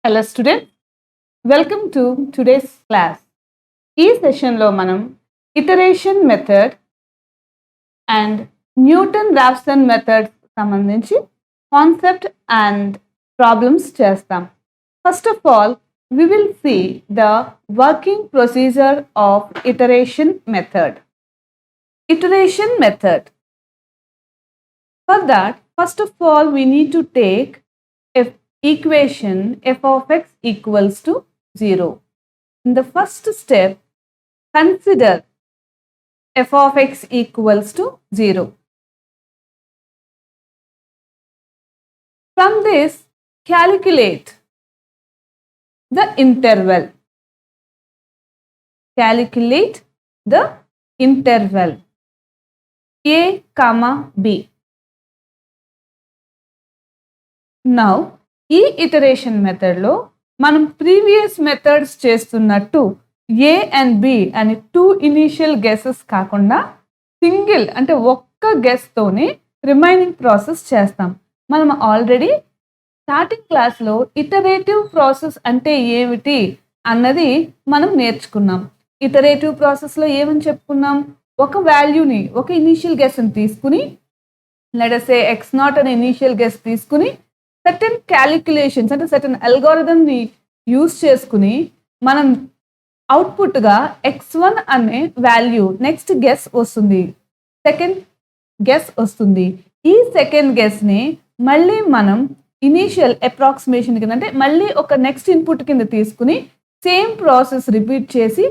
Hello students, welcome to today's class. ఈ సెషన్లో మనం iteration method and Newton Raphson method సంబంధించి కాన్సెప్ట్ అండ్ ప్రాబ్లమ్స్ చేస్తాం. First of all we will see the working procedure of iteration method. Iteration method. For that, first of all, we need to take equation f of x equals to 0. In the first step, consider f of x equals to 0. From this, calculate the interval. Calculate the interval a comma b. Now, ఈ iteration మెథడ్లో మనం previous methods చేస్తున్నట్టు ఏ and B అని 2 initial guesses కాకుండా single అంటే ఒక్క గెస్తోనే remaining process చేస్తాం. మనం ఆల్రెడీ స్టార్టింగ్ క్లాస్లో ఇటరేటివ్ ప్రాసెస్ అంటే ఏమిటి అన్నది మనం నేర్చుకున్నాం. ఇటరేటివ్ ప్రాసెస్లో ఏమని చెప్పుకున్నాం, ఒక వాల్యూని ఒక ఇనీషియల్ గెస్ని తీసుకుని లెట్ us say x0 అనే ఇనీషియల్ గెస్ తీసుకుని సర్టెన్ క్యాలిక్యులేషన్స్ అంటే సర్టెన్ అల్గోరిథంని యూస్ చేసుకుని మనం అవుట్పుట్గా x1 అనే వాల్యూ నెక్స్ట్ గెస్ వస్తుంది, సెకండ్ గెస్ వస్తుంది. ఈ సెకండ్ గెస్ని మళ్ళీ మనం ఇనీషియల్ అప్రాక్సిమేషన్ కింద అంటే మళ్ళీ ఒక నెక్స్ట్ ఇన్పుట్ కింద తీసుకుని సేమ్ ప్రాసెస్ రిపీట్ చేసి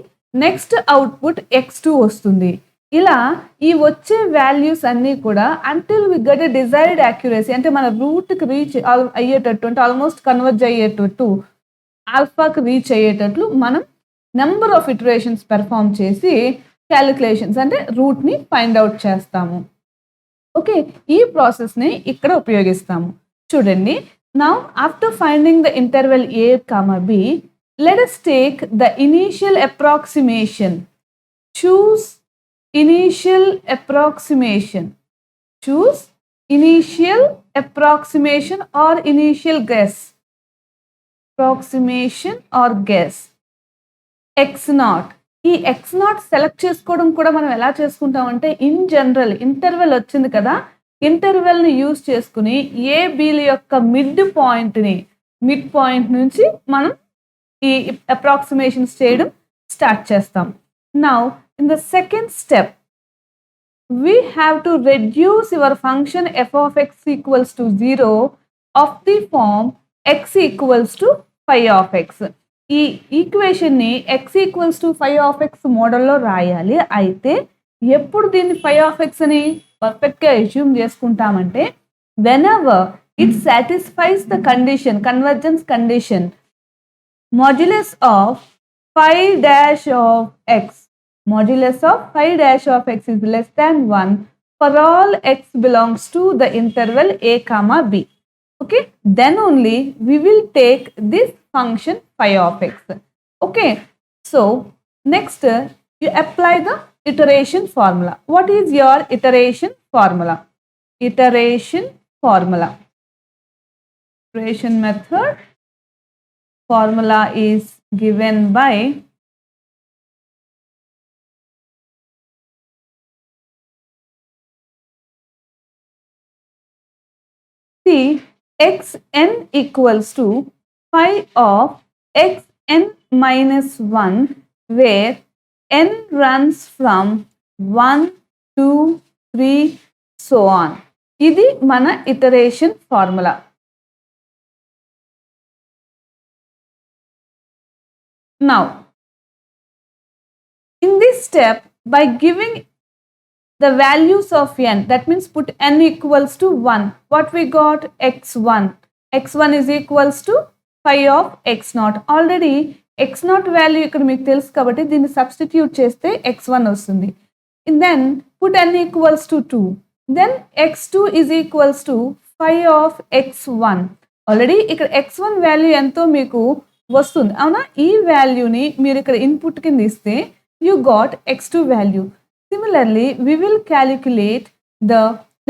నెక్స్ట్ అవుట్పుట్ x2 వస్తుంది. ఇలా ఈ వచ్చే వాల్యూస్ అన్నీ కూడా until we get a desired accuracy అంటే మన రూట్కి రీచ్ అయ్యేటట్టు అంటే ఆల్మోస్ట్ కన్వర్జ్ అయ్యేటట్టు ఆల్ఫాకి రీచ్ అయ్యేటట్లు మనం నెంబర్ ఆఫ్ ఇటరేషన్స్ పెర్ఫామ్ చేసి క్యాలిక్యులేషన్స్ అంటే రూట్ని ఫైండ్ అవుట్ చేస్తాము. ఓకే, ఈ ప్రాసెస్ని ఇక్కడ ఉపయోగిస్తాము. చూడండి, now after finding the interval a, b, let us take the initial approximation. Choose initial approximation. Choose initial approximation or initial guess. Approximation or guess. x0. ఈ x0 select చేసుకోవడం కూడా మనం ఎలా చేసుకుంటామంటే ఇన్ జనరల్ ఇంటర్వెల్ వచ్చింది కదా, ఇంటర్వెల్ని use చేసుకుని ఏ బీల యొక్క mid point నుంచి మనం ఈ అప్రాక్సిమేషన్స్ చేయడం స్టార్ట్ చేస్తాం. Now in the second step, we have to reduce your function f of x equals to 0 of the form x equals to phi of x. ఈ ఈక్వేషన్ని x equals to phi of x మోడల్లో రాయాలి. అయితే ఎప్పుడు దీన్ని phi of x అని పర్ఫెక్ట్గా assume చేసుకుంటామంటే whenever it satisfies the condition, convergence condition, modulus of phi dash of x, modulus of phi dash of x is less than 1 for all x belongs to the interval a comma b. Okay, then only we will take this function phi of x. Okay, so next you apply the iteration formula. What is your iteration formula? Iteration formula. Iteration method formula is given by see xn equals to phi of xn minus 1 where n runs from 1, 2, 3 so on. ఇది మన iteration formula. Now in this step, by giving the values of n, that means put n equals to 1, what we got? x1. x1 is equals to phi of x0. Already x0 value ఇక్కడ మీకు తెలుసు కాబట్టి దీన్ని substitute చేస్తే x1 వస్తుంది. then put n equals to 2, then x2 is equals to phi of x1. Already ఇక్కడ x1 value ఎంతో మీకు వస్తుంది అవునా, ఈ వాల్యూని మీరు ఇక్కడ ఇన్పుట్ కింద ఇస్తే you got x2 value. Similarly, we will calculate the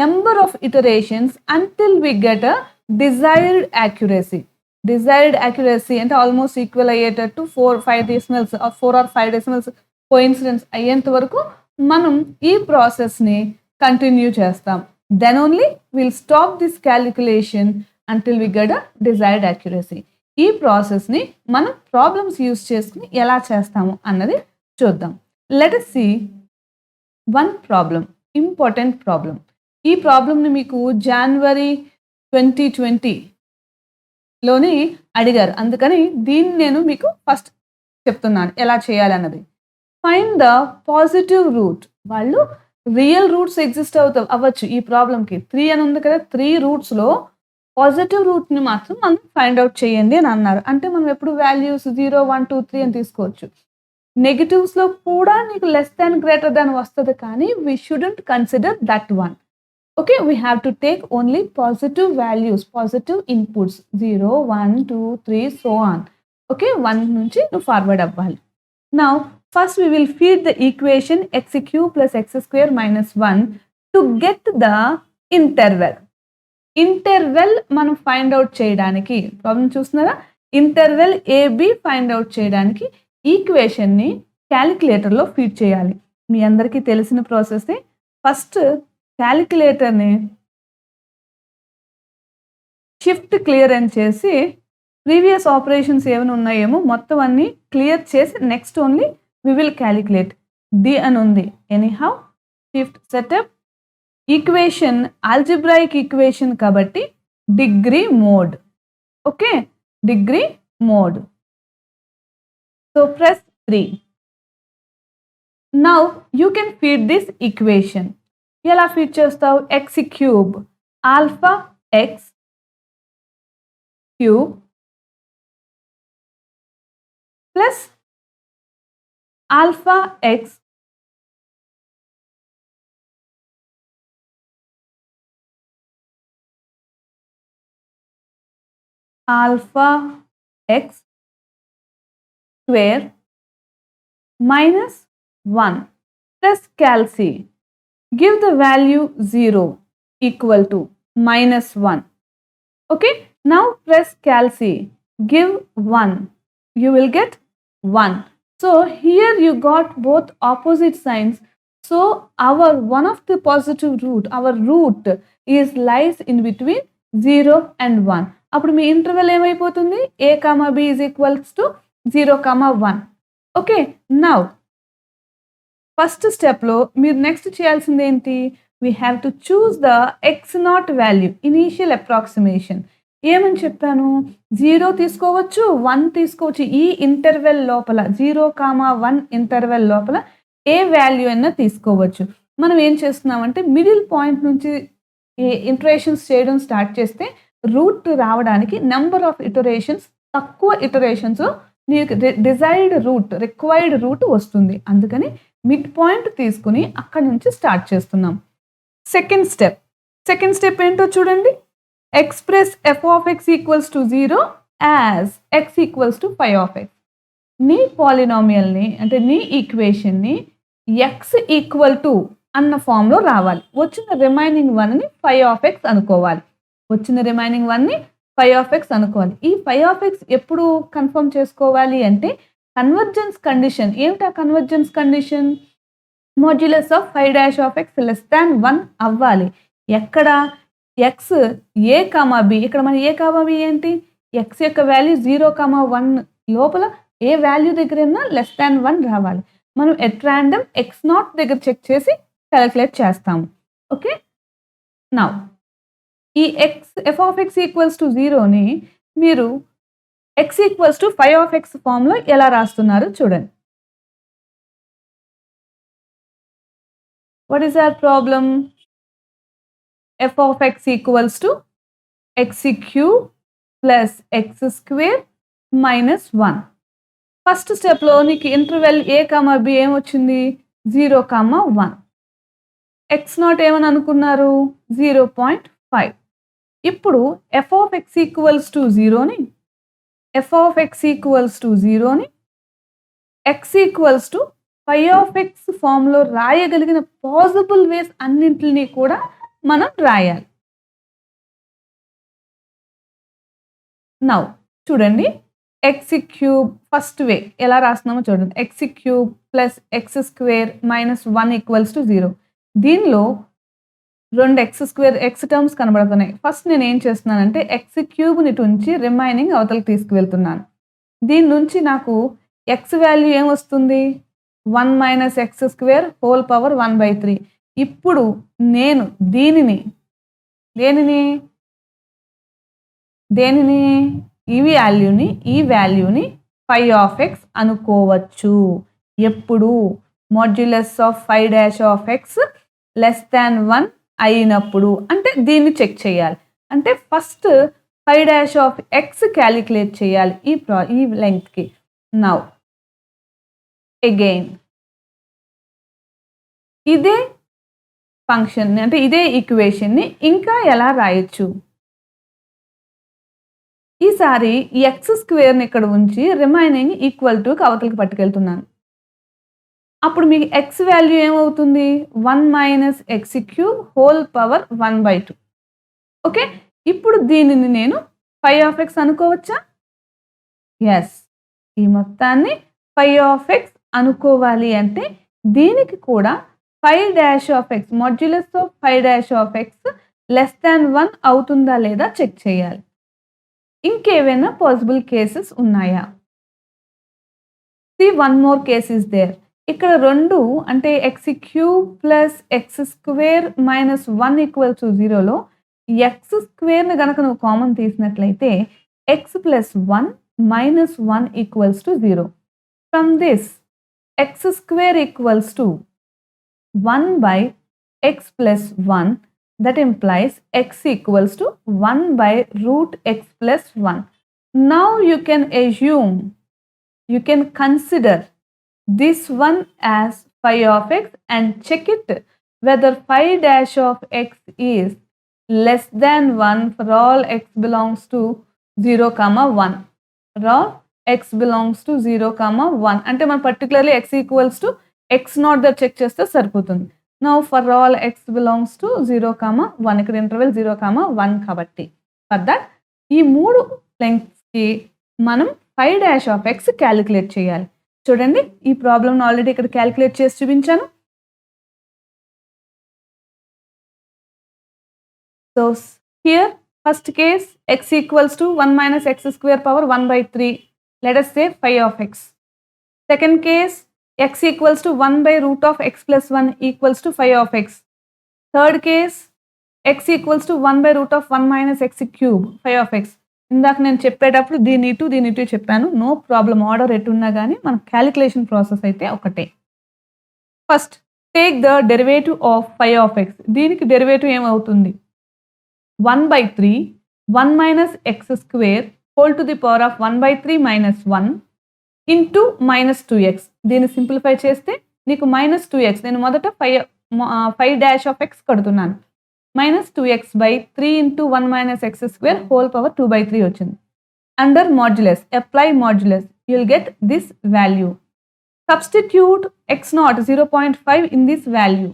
number of iterations until we get a desired accuracy. Desired accuracy అంటే ఆల్మోస్ట్ ఈక్వల్ అయ్యేటట్టు 4-5 డెసిమల్స్ 4 or 5 డెసిమల్స్ కోఇన్సిడెన్స్ అయ్యేంత వరకు మనం ఈ ప్రాసెస్ని కంటిన్యూ చేస్తాం. Then only will stop this calculation until we get a desired accuracy. ఈ ప్రాసెస్ని మనం ప్రాబ్లమ్స్ యూజ్ చేసుకుని ఎలా చేస్తాము అన్నది చూద్దాం. Let us see one problem, important problem. ఈ ప్రాబ్లమ్ని మీకు January 2020లోని అడిగారు, అందుకని దీన్ని నేను మీకు ఫస్ట్ చెప్తున్నాను ఎలా చేయాలన్నది. Find the positive root. వాళ్ళు రియల్ రూట్స్ ఎగ్జిస్ట్ అవ్వచ్చు ఈ ప్రాబ్లంకి. 3 అని ఉంది కదా, 3 రూట్స్లో పాజిటివ్ రూట్ని మాత్రం మనం ఫైండ్ అవుట్ చేయండి అని అన్నారు. అంటే మనం ఎప్పుడు వాల్యూస్ 0, 1, 2, 3 అని తీసుకోవచ్చు. నెగిటివ్స్లో కూడా నీకు లెస్ దాన్ గ్రేటర్ దాన్ వస్తుంది, కానీ we shouldn't consider that one. Okay, we have to take only positive values, positive inputs 0, 1, 2, 3 so on. Okay, 1 నుంచి నువ్వు ఫార్వర్డ్ అవ్వాలి. Now first we will feed the equation x³ + x² - 1 to get the interval. Interval మనం find out చేయడానికి problem చూస్తున్నారా, interval AB find out చేయడానికి ఈక్వేషన్ని క్యాలిక్యులేటర్లో feed చేయాలి. మీ అందరికీ తెలిసిన ప్రాసెస్ని. ఫస్ట్ క్యాలిక్యులేటర్ని షిఫ్ట్ క్లియర్ అని చేసి ప్రీవియస్ ఆపరేషన్స్ ఏమైనా ఉన్నాయేమో మొత్తం అన్నీ క్లియర్ చేసి next only we will calculate. D అని ఉంది, anyhow shift setup equation algebraic equation కాబట్టి degree mode. Okay, degree mode. So press 3. Now you can feed this equation. ఎలా ఫీడ్ చేస్తావు? x³ alpha x³ plus alpha x alpha x square minus 1 plus cal c. Give the value 0 equal to -1. Okay, now press cal c. Give 1. You will get 1. So here you got both opposite signs. So our one of the positive root, our root lies in between 0 and 1. అప్పుడు మీ interval ఏమైపోతుంది? a, b is equals to 0, 1. Okay, now first స్టెప్లో మీరు next చేయాల్సింది ఏంటి? We have to choose the x0 value, initial approximation. ఏమని చెప్పాను? 0 తీసుకోవచ్చు, 1 తీసుకోవచ్చు. ఈ ఇంటర్వెల్ లోపల 0, 1 ఇంటర్వెల్ లోపల ఏ వాల్యూ అయినా తీసుకోవచ్చు. మనం ఏం చేస్తున్నామంటే మిడిల్ పాయింట్ నుంచి ఇటరేషన్స్ చేయడం స్టార్ట్ చేస్తే రూట్ రావడానికి నెంబర్ ఆఫ్ ఇటరేషన్స్, తక్కువ ఇటరేషన్స్ నీకు డిజైర్డ్ రూట్, రిక్వైర్డ్ రూట్ వస్తుంది. అందుకని మిడ్ పాయింట్ తీసుకుని అక్కడి నుంచి స్టార్ట్ చేస్తున్నాం. సెకండ్ స్టెప్ ఏంటో చూడండి. Express f(x) = 0 as x = φ(x). నీ పాలినామియల్ని అంటే నీ ఈక్వేషన్ని x = అన్న ఫామ్లో రావాలి. వచ్చిన రిమైనింగ్ 1ని φ(x) అనుకోవాలి. ఈ φ(x) ఎప్పుడు కన్ఫర్మ్ చేసుకోవాలి అంటే కన్వర్జెన్స్ కండిషన్. ఏమిటా convergence condition? Modulus of φ' (x) <1 అవ్వాలి. ఎక్కడ? x a, b. ఇక్కడ మన a, b ఏంటి? x యొక్క వాల్యూ 0, 1 లోపల ఏ వాల్యూ దగ్గరైనా <1 రావాలి. మనం ఎట్ ర్యాండమ్ x0 దగ్గర చెక్ చేసి క్యాలిక్యులేట్ చేస్తాము. ఓకే, నౌ ఈ f(x) = 0ని మీరు x = φ(x) ఫామ్లో ఎలా రాస్తున్నారు చూడండి. What is our problem? f(x) = x³ + x² - 1. First స్టెప్లో నీకు ఇంటర్వెల్ a, b ఏమొచ్చింది? 0, 1. x0 ఏమని అనుకున్నారు? 0.5. ఇప్పుడు f(x) = 0ని x φ(x) ఫామ్లో రాయగలిగిన పాసిబుల్ వేస్ అన్నింటినీ కూడా మనం రాయాలి. నౌ చూడండి ఎక్స్ క్యూబ్ ఫస్ట్ వే ఎలా రాస్తున్నామో చూడండి. X cube plus X square minus 1 equals to 0. దీనిలో 2 ఎక్స్ స్క్వేర్ ఎక్స్ టర్మ్స్ కనబడుతున్నాయి. ఫస్ట్ నేను ఏం చేస్తున్నానంటే ఎక్స్ క్యూబ్‌ని ఇటు ఉంచి రిమైనింగ్ అవతలకి తీసుకువెళ్తున్నాను. దీని నుంచి నాకు ఎక్స్ వాల్యూ ఏమొస్తుంది? 1 minus X square whole power 1/3. ఇప్పుడు నేను దేనిని ఈ వాల్యూని ఫై ఆఫ్ ఎక్స్ అనుకోవచ్చు. ఎప్పుడు? Modulus of phi dash of X less than 1 అయినప్పుడు. అంటే దీన్ని చెక్ చేయాలి. అంటే first phi dash of x calculate చేయాలి ఈ లెంగ్త్కి. నౌ అగైన్ ఇదే ఫంక్షన్ని అంటే ఇదే ఈక్వేషన్ని ఇంకా ఎలా రాయొచ్చు? ఈసారి ఎక్స్ స్క్వేర్ని ఇక్కడ ఉంచి రిమైనింగ్ ఈక్వల్ టుకి అవతలకి పట్టుకెళ్తున్నాను. అప్పుడు మీకు ఎక్స్ వాల్యూ ఏమవుతుంది? 1 minus X cube whole power 1/2. Okay, ఇప్పుడు దీనిని నేను ఫై ఆఫ్ ఎక్స్ అనుకోవచ్చా? ఎస్, ఈ మొత్తాన్ని ఫై ఆఫ్ ఎక్స్ అనుకోవాలి అంటే దీనికి కూడా phi dash of X modulus of phi dash of X less than 1 అవుతుందా లేదా చెక్ చేయాలి. ఇంకేమైనా పాసిబుల్ కేసెస్ ఉన్నాయా? See one more case is there. ఇక్కడ 2 అంటే X cube plus X square minus 1 equal to 0లో ఎక్స్ స్క్వేర్ని గనక నువ్వు కామన్ తీసినట్లయితే X plus 1 minus 1 equals to 0. From this X square equals to 1 by x plus 1, that implies x equals to 1 by root x plus 1. Now you can consider this one as phi of x and check it whether phi dash of x is less than 1 for all x belongs to 0, 1. For all x belongs to 0, 1. అంటే మనం particularly x equals to x not that check చేస్తే సరిపోతుంది. Now for all x belongs to 0, 1. ఇక్కడ interval 0, 1 కాబట్టి for that ఈ 3 లెంగ్త్స్కి మనం ఫై dash of x calculate చేయాలి. చూడండి ఈ ప్రాబ్లమ్ని ఆల్రెడీ ఇక్కడ క్యాలిక్యులేట్ చేసి చూపించాను. So here first case x equals to 1 minus X square power 1/3. Let us say phi of x. Second case x equals to 1 by root of x plus 1 equals to phi of x. Third case x equals to 1 by root of 1 minus x cube phi of x. ఇందాక నేను చెప్పేటప్పుడు దీని ఇటు చెప్పాను. No problem, order ఎటున్నా కానీ మన calculation process అయితే ఒకటే. First take the derivative of phi of x. దీనికి డెరివేటివ్ ఏమవుతుంది? 1/3 1 minus X square whole to the power of 1/3 minus 1 into minus 2x. దీన్ని సింప్లిఫై చేస్తే నీకు మైనస్ 2x, నేను మొదట ఫై డాష్ ఆఫ్ ఎక్స్ కడుతున్నాను, minus 2x by 3 into 1 minus X square whole power 2/3 వచ్చింది. Under modulus apply modulus, you will get this value. Substitute x0 0.5 in this value.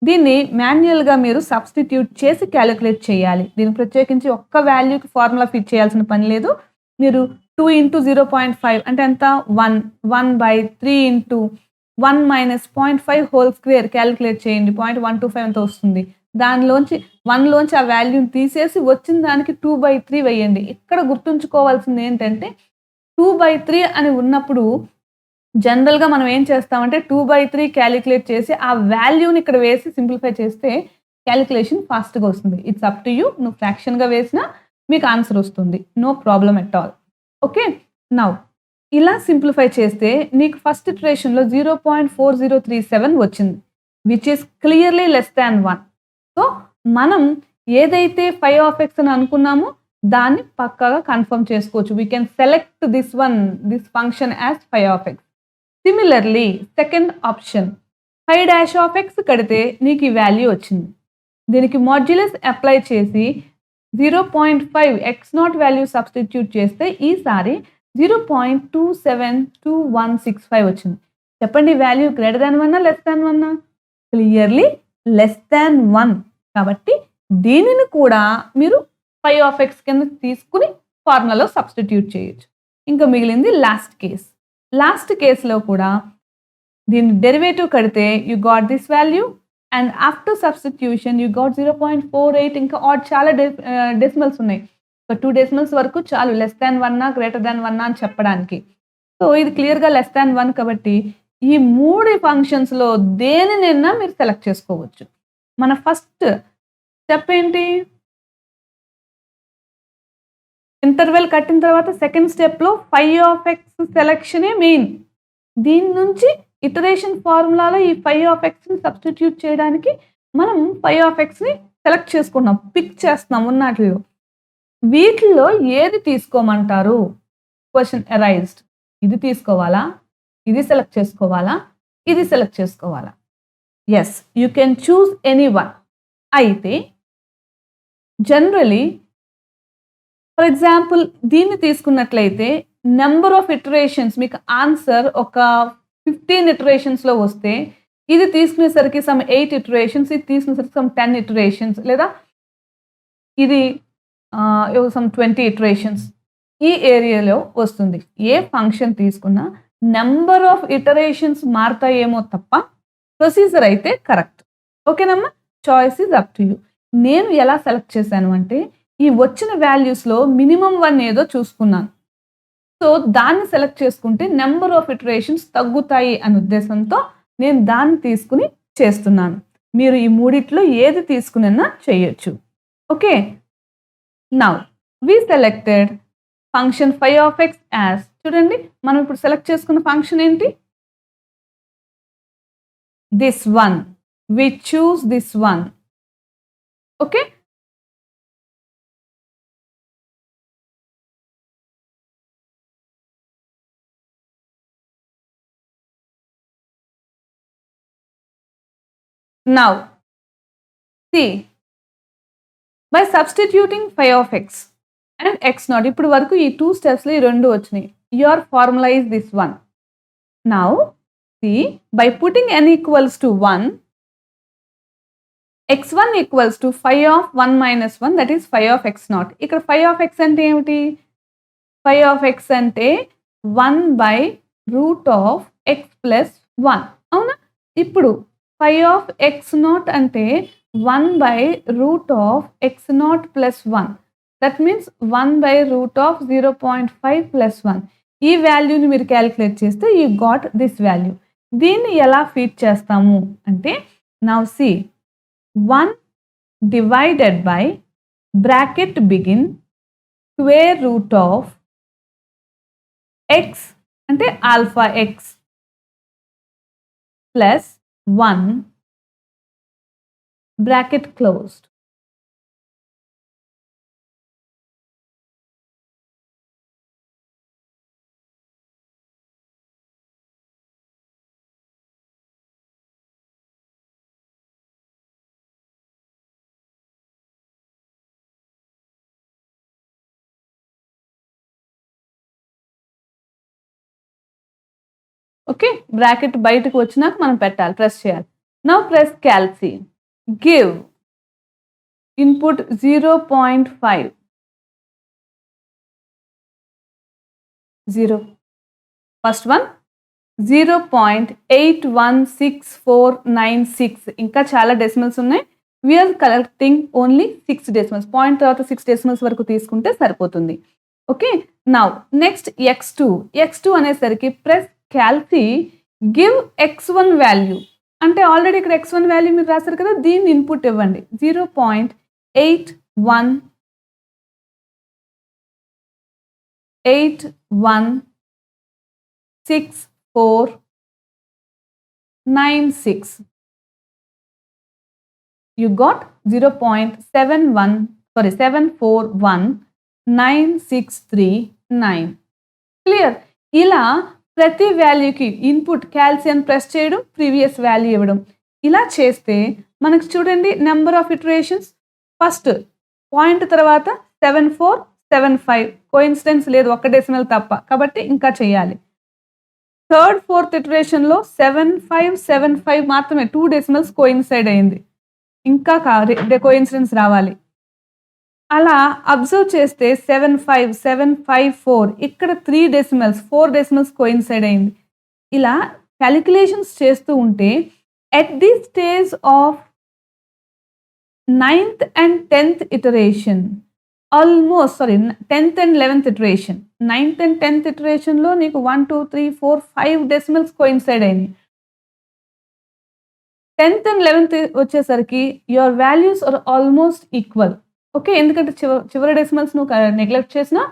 దీన్ని మాన్యువల్గా మీరు సబ్స్టిట్యూట్ చేసి క్యాలిక్యులేట్ చేయాలి. దీన్ని ప్రత్యేకించి ఒక్క వాల్యూకి ఫార్ములా ఫిట్ చేయాల్సిన పని లేదు. మీరు 2 ఇంటూ 0.5 అంటే ఎంత? 1/3 into 1 minus 0.5 whole square calculate చేయండి. 0.125 ఎంత వస్తుంది? దానిలోంచి 1లోంచి ఆ వాల్యూని తీసేసి వచ్చిన దానికి 2/3 వేయండి. ఇక్కడ గుర్తుంచుకోవాల్సింది ఏంటంటే 2/3 అని ఉన్నప్పుడు జనరల్గా మనం ఏం చేస్తామంటే 2/3 క్యాలిక్యులేట్ చేసి ఆ వాల్యూని ఇక్కడ వేసి సింప్లిఫై చేస్తే క్యాలిక్యులేషన్ ఫాస్ట్గా వస్తుంది. It's up to you. నువ్వు ఫ్రాక్షన్గా వేసినా మీకు ఆన్సర్ వస్తుంది. No problem at all. Okay, now ఇలా సింప్లిఫై చేస్తే నీకు ఫస్ట్ ఇటరేషన్లో 0.4037 వచ్చింది, which is clearly less than 1. So మనం ఏదైతే ఫై ఆఫ్ ఎక్స్ అని అనుకున్నామో దాన్ని పక్కాగా కన్ఫర్మ్ చేసుకోవచ్చు. We can select this function as phi of x. Similarly second option phi dash of x కడితే నీకు ఈ వాల్యూ వచ్చింది. దీనికి మాడ్యులస్ అప్లై చేసి 0.5 x0 వాల్యూ సబ్స్టిట్యూట్ చేస్తే ఈసారి 0.272165 వచ్చింది. చెప్పండి value greater than 1 less than 1? Clearly less than 1. కాబట్టి దీనిని కూడా మీరు ఫై ఆఫ్ ఎక్స్ కింద తీసుకుని ఫార్ములాలో సబ్స్టిట్యూట్ చేయొచ్చు. ఇంకా మిగిలింది లాస్ట్ కేస్‌లో కూడా దీని డెరివేటివ్ కడితే you got this value and after substitution you got 0.48 ఇంకా చాలా డెసిమల్స్ ఉన్నాయి. ఒక 2 డెసిమల్స్ వరకు చాలు లెస్ థాన్ 1 గ్రేటర్ థాన్ 1 అని చెప్పడానికి. సో ఇది క్లియర్‌గా లెస్ థాన్ 1 కాబట్టి ఈ 3 ఫంక్షన్స్‌లో దేనినైనా మీరు సెలెక్ట్ చేసుకోవచ్చు. మన ఫస్ట్ స్టెప్ ఏంటి? ఇంటర్వెల్ కట్టిన తర్వాత సెకండ్ స్టెప్‌లో φ(x) సెలక్షనే మెయిన్. దీని నుంచి ఇటరేషన్ ఫార్ములాలో ఈ φ(x)ని సబ్స్టిట్యూట్ చేయడానికి మనం φ(x)ని సెలెక్ట్ చేసుకున్నాం. పిక్ చేస్తున్నాం ఉన్నాటిలో. వీటిల్లో ఏది తీసుకోమంటారు? Question arised. ఇది తీసుకోవాలా? ఇది సెలెక్ట్ చేసుకోవాలా? ఇది సెలెక్ట్ చేసుకోవాలా? Yes, you can choose any one. అయితే జనరలీ ఫర్ ఎగ్జాంపుల్ దీన్ని తీసుకున్నట్లయితే నెంబర్ ఆఫ్ ఇటరేషన్స్ మీకు ఆన్సర్ ఒక 15 ఇటరేషన్స్‌లో వస్తే ఇది తీసుకునేసరికి సమ్ 8 ఇటరేషన్స్, ఇది తీసుకునేసరికి సమ్ 10 ఇటరేషన్స్ లేదా ఇది సమ్ 20 ఇటరేషన్స్ ఈ ఏరియాలో వస్తుంది. ఏ ఫంక్షన్ తీసుకున్నా నెంబర్ ఆఫ్ ఇటరేషన్స్ మారతాయేమో తప్ప ప్రొసీజర్ అయితే కరెక్ట్. ఓకేనమ్మా? Choice is up to you. నేను ఎలా సెలెక్ట్ చేశాను అంటే ఈ వచ్చిన వాల్యూస్‌లో మినిమమ్ 1 ఏదో చూసుకున్నాను. సో దాన్ని సెలెక్ట్ చేసుకుంటే నెంబర్ ఆఫ్ ఇటరేషన్స్ తగ్గుతాయి అనే ఉద్దేశంతో నేను దాన్ని తీసుకుని చేస్తున్నాను. మీరు ఈ మూడిట్లో ఏది తీసుకునైనా చేయొచ్చు. Okay. Now we selected function φ(x) as చూడండి మనం ఇప్పుడు సెలెక్ట్ చేసుకున్న ఫంక్షన్ ఏంటి? This one. We choose this one. Okay. Now, see, by substituting φ(x) and x0, ఇప్పుడు వరకు ఈ 2 స్టెప్స్‌లో ఈ 2 వచ్చినాయి. Your formula is this one. Now, see, by putting n equals to 1, x1 equals to φ(1 - 1), that is φ(x0). ఇక్కడ φ(x) అంటే ఏమిటి? φ(x) అంటే 1/√(x + 1). అవునా? ఇప్పుడు φ(x0) అంటే 1/√(x0 + 1). That means 1/√0.5 + 1. ఈ వాల్యూని మీరు క్యాలిక్యులేట్ చేస్తే యూ గాట్ దిస్ వాల్యూ. దీన్ని ఎలా ఫీడ్ చేస్తాము అంటే now see 1 divided by bracket begin square root of x అంటే alpha x plus 1 bracket closed. Okay. Bracket బయటకు వచ్చినాక మనం పెట్టాలి, ప్రెస్ చేయాలి. Now press calc. Give input 0.5. 0. First one 0.816496. ఇంకా చాలా డెసిమల్స్ ఉన్నాయి. We are collecting only 6 decimals. Point తర్వాత 6 డెసిమల్స్ వరకు తీసుకుంటే సరిపోతుంది. ఓకే. నౌ నెక్స్ట్ x2 అనేసరికి press calc give x1 value. అంటే ఆల్రెడీ ఇక్కడ x1 వాల్యూ మీరు రాశారు కదా, దీన్ని ఇన్పుట్ ఇవ్వండి. 0.816496. You got 7419639. క్లియర్. ఇలా ప్రతి వాల్యూకి ఇన్పుట్ క్యాల్సియం ప్రెస్ చేయడం, ప్రీవియస్ వాల్యూ ఇవ్వడం. ఇలా చేస్తే మనకు చూడండి number of iterations first point తర్వాత 7475. కోఇన్సిడెన్స్ లేదు, ఒక్క డెసిమల్ తప్ప, కాబట్టి ఇంకా చేయాలి. థర్డ్ ఫోర్త్ ఇటరేషన్లో 7575 మాత్రమే, 2 డెసిమల్స్ కోయిన్సైడ్ అయింది. ఇంకా కోఇన్సిడెన్స్ రావాలి. అలా అబ్జర్వ్ చేస్తే 75754 ఇక్కడ 3 డెసిమల్స్ 4 డెసిమల్స్ కోయిన్సైడ్ అయింది. ఇలా కాలిక్యులేషన్స్ చేస్తూ ఉంటే at the stage of 9th and 10th iteration almost 10th and 11th iteration 9th and 10th ఇటరేషన్‌లో నీకు 1, 2, 3, 4, 5 డెసిమల్స్ కోయిన్సైడ్ అయినాయి. 10th అండ్ 11th వచ్చేసరికి your values are almost equal. Okay. ఎందుకంటే చివరి decimals నువ్వు నెగ్లెక్ట్ చేసినా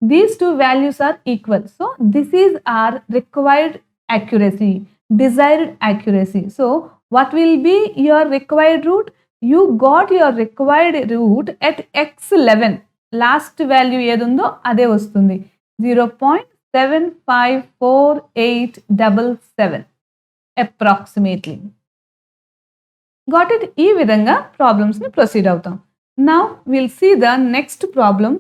these 2 values are equal. So, this is our required accuracy, desired accuracy. So, what will be your required root? You got your required root at x11. Last value ఏదుందో అదే వస్తుంది. 0.754877 approximately. Got it? ఈ విధంగా ప్రాబ్లమ్స్ని proceed అవుతాం. Now will see the next problem.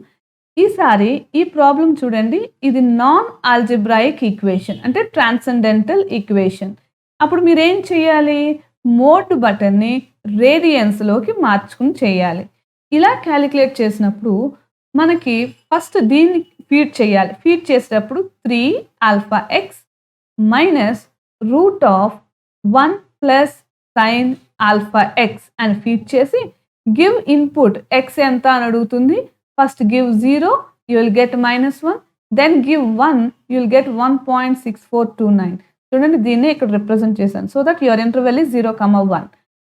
ఈసారి ఈ problem చూడండి. ఇది నాన్ ఆల్జిబ్రాయిక్ ఈక్వేషన్ అంటే ట్రాన్సెండెంటల్ ఈక్వేషన్. అప్పుడు మీరేం చేయాలి? మోడ్ బటన్ని రేడియన్స్‌లోకి మార్చుకుని చేయాలి. ఇలా క్యాలిక్యులేట్ చేసినప్పుడు మనకి ఫస్ట్ దీన్ని ఫీడ్ చేయాలి. ఫీడ్ చేసేటప్పుడు 3 alpha x minus root of 1 plus sine alpha x అని ఫీడ్ చేసి గివ్ ఇన్పుట్ ఎక్స్ ఎంత అని అడుగుతుంది. First give 0 you will get -1, then give 1 you will get 1.6429. చూడండి దీన్నే ఇక్కడ రిప్రజెంట్ చేశాను. So that your interval is 0,1.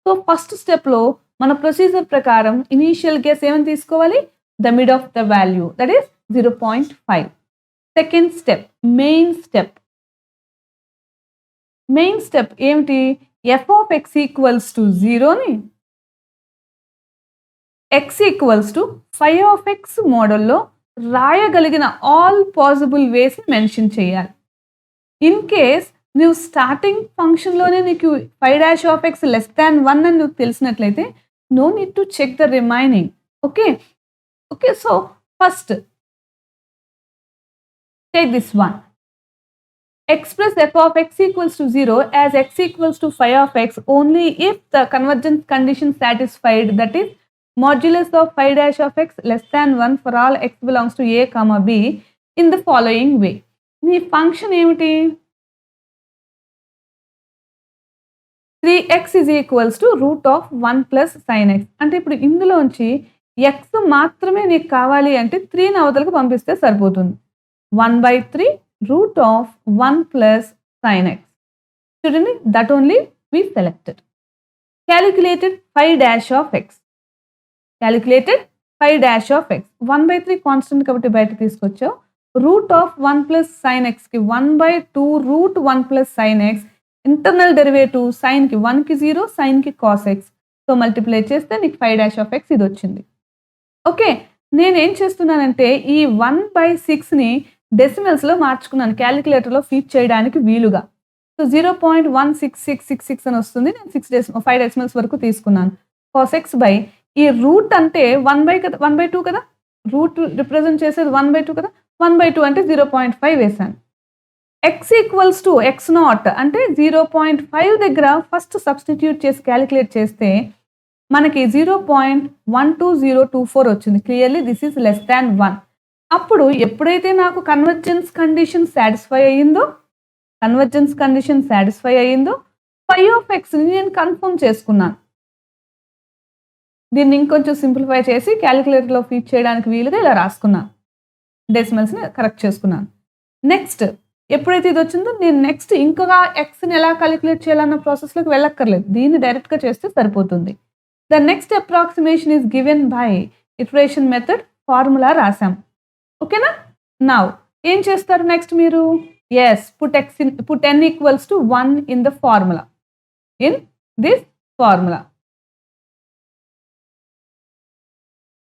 So first స్టెప్‌లో మన ప్రొసీజర్ ప్రకారం ఇనీషియల్ గెస్ ఏమని తీసుకోవాలి? The mid of the value that is 0.5. Second step main step. Main step ఏమిటి? f of x equals to 0ని x equals to phi of x మోడల్లో రాయగలిగిన all possible వేస్‌ని మెన్షన్ చేయాలి. ఇన్ కేస్ నువ్వు starting ఫంక్షన్‌లోనే నీకు phi' less than 1 అని నువ్వు తెలిసినట్లయితే నో నీడ్ టు చెక్ the remaining. Okay. Okay. So first take this one. Express f of x equals to 0 as x equals to phi of x only if the convergence condition satisfied, that is modulus of phi' of x less than 1 for all x belongs to a comma b in the following way. నీ function ఏమిటి? 3x is equals to root of 1 plus sin x. అంటే ఇప్పుడు ఇందులోంచి x మాత్రమే నీకు కావాలి అంటే 3ని అవతలకు పంపిస్తే సరిపోతుంది. 1/3 root of 1 plus sin x. చూడండి that only we selected. Calculated phi' of x. Calculated phi' of x. 1/3 constant కాబట్టి బయట తీసుకొచ్చావు. రూట్ ఆఫ్ 1 ప్లస్ సైన్ ఎక్స్కి 1/2 root 1 plus sine X. Internal derivative సైన్కి 1కి 0 సైన్కి కాస్ ఎక్స్. సో మల్టిప్లై చేస్తే నీకు phi' of x ఇది వచ్చింది. ఓకే. నేనేం చేస్తున్నానంటే ఈ 1/6ని డెసిమల్స్‌లో మార్చుకున్నాను క్యాలిక్యులేటర్‌లో ఫీడ్ చేయడానికి వీలుగా. సో 0.16666 అని వస్తుంది. నేను 5 డెసిమల్స్ వరకు తీసుకున్నాను. కాస్ ఎక్స్ బై ఈ రూట్ అంటే 1/2 కదా. రూట్ రిప్రజెంట్ చేసేది 1/2 కదా. 1/2 అంటే 0.5 వేసాను. ఎక్స్ ఈక్వల్స్ టు x0 అంటే 0.5 దగ్గర ఫస్ట్ సబ్స్టిట్యూట్ చేసి క్యాలిక్యులేట్ చేస్తే మనకి 0.12024 వచ్చింది. Clearly this is less than 1. అప్పుడు ఎప్పుడైతే నాకు కన్వర్జెన్స్ కండిషన్ సాటిస్ఫై అయ్యిందో phi of xని నేను కన్ఫర్మ్ చేసుకున్నాను. దీన్ని ఇంకొంచెం సింప్లిఫై చేసి క్యాలిక్యులేటర్‌లో ఫీడ్ చేయడానికి వీలుగా ఇలా రాసుకున్నాను. డెసిమల్స్‌ని కరెక్ట్ చేసుకున్నాను. నెక్స్ట్ ఎప్పుడైతే ఇది వచ్చిందో నేను నెక్స్ట్ ఇంకొక ఎక్స్‌ని ఎలా క్యాలిక్యులేట్ చేయాలన్న ప్రాసెస్‌లోకి వెళ్ళక్కర్లేదు. దీన్ని డైరెక్ట్‌గా చేస్తే సరిపోతుంది. The next approximation is given by iteration method. Formula రాసాం. ఓకేనా. నౌ ఏం చేస్తారు నెక్స్ట్ మీరు? Yes put n equals to 1 in the formula. In this formula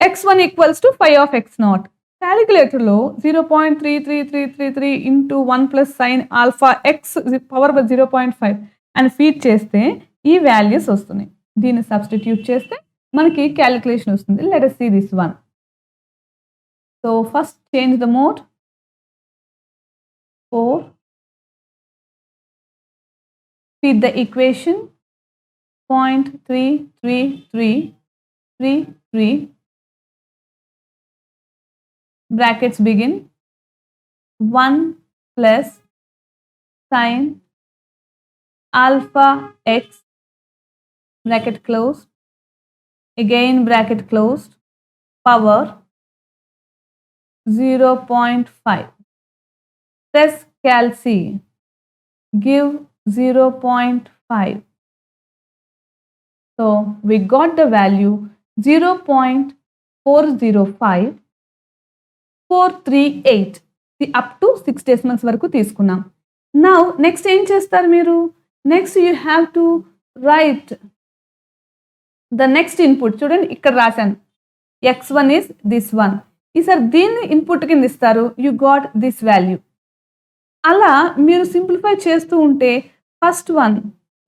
x1 equals to phi of x0. క్యాలిక్యులేటర్లో 0.33333 into 1 plus sine alpha x power by 0.5 అని feed చేస్తే ఈ values వస్తున్నాయి. దీన్ని సబ్స్టిట్యూట్ చేస్తే మనకి క్యాలిక్యులేషన్ వస్తుంది. Let us see this one. So first change the mode. 4. Feed the equation 0.33333 brackets begin 1 plus sin alpha x, bracket closed, again bracket closed, power 0.5. Press Calc, give 0.5. So we got the value 0.405438 up to 6 decimals వరకు తీసుకున్నాం. Now next ఏం చేస్తారు మీరు? Next you have to write the next input. చూడండి ఇక్కడ రాశాను x1 is this one. ఈసారి దీన్ని ఇన్పుట్ కింద ఇస్తారు. You got this value. అలా మీరు సింప్లిఫై చేస్తూ ఉంటే first one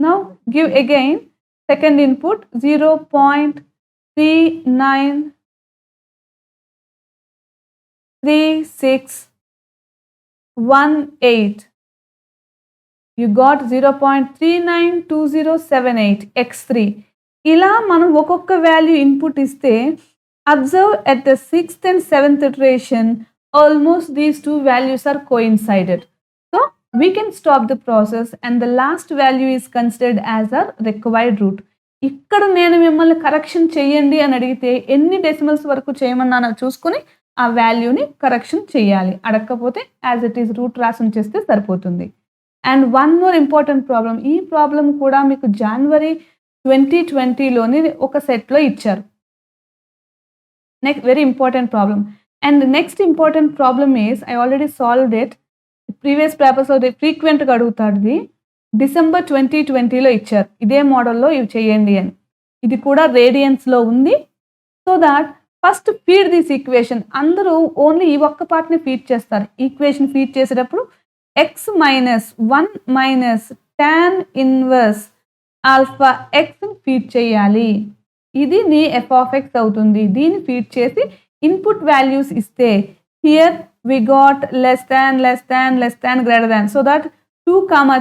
now give again second input 0.393618. You got 0.392078 x3. ఇలా మనం ఒక్కొక్క వాల్యూ ఇన్పుట్ ఇస్తే observe at the 6th and 7th iteration almost these two values are coincided. So we can stop the process and the last value is considered as our required root. ఇక్కడ నేను మిమ్మల్ని correction చేయండి అని అడిగితే ఎన్ని decimals వరకు చేయమన్నానో చూసుకుని ఆ వాల్యూని కరెక్షన్ చేయాలి. అడగకపోతే యాజ్ ఇట్ ఈస్ రూట్ రాసి ఉంచేస్తే సరిపోతుంది. And one more important problem, ఈ ప్రాబ్లం కూడా మీకు జనవరి 2020లోని ఒక సెట్లో ఇచ్చారు. Next very important problem. And next important problem is I already solved it. Previous పేపర్స్లో ఫ్రీక్వెంట్గా అడుగుతాడు. డిసెంబర్ 2020లో ఇచ్చారు ఇదే మోడల్లో ఇవి చేయండి అని. ఇది కూడా రేడియన్స్లో ఉంది. So that first feed this equation. అందరూ ఓన్లీ ఈ ఒక్క పార్ట్ని ఫీడ్ చేస్తారు. ఈక్వేషన్ ఫీడ్ చేసేటప్పుడు x minus 1 minus tan inverse alpha ఎక్స్ని ఫీడ్ చేయాలి. ఇది నీ ఎఫ్ ఆఫ్ ఎక్స్ అవుతుంది. దీన్ని ఫీడ్ చేసి ఇన్పుట్ వాల్యూస్ ఇస్తే here we got less than greater than, so that 2,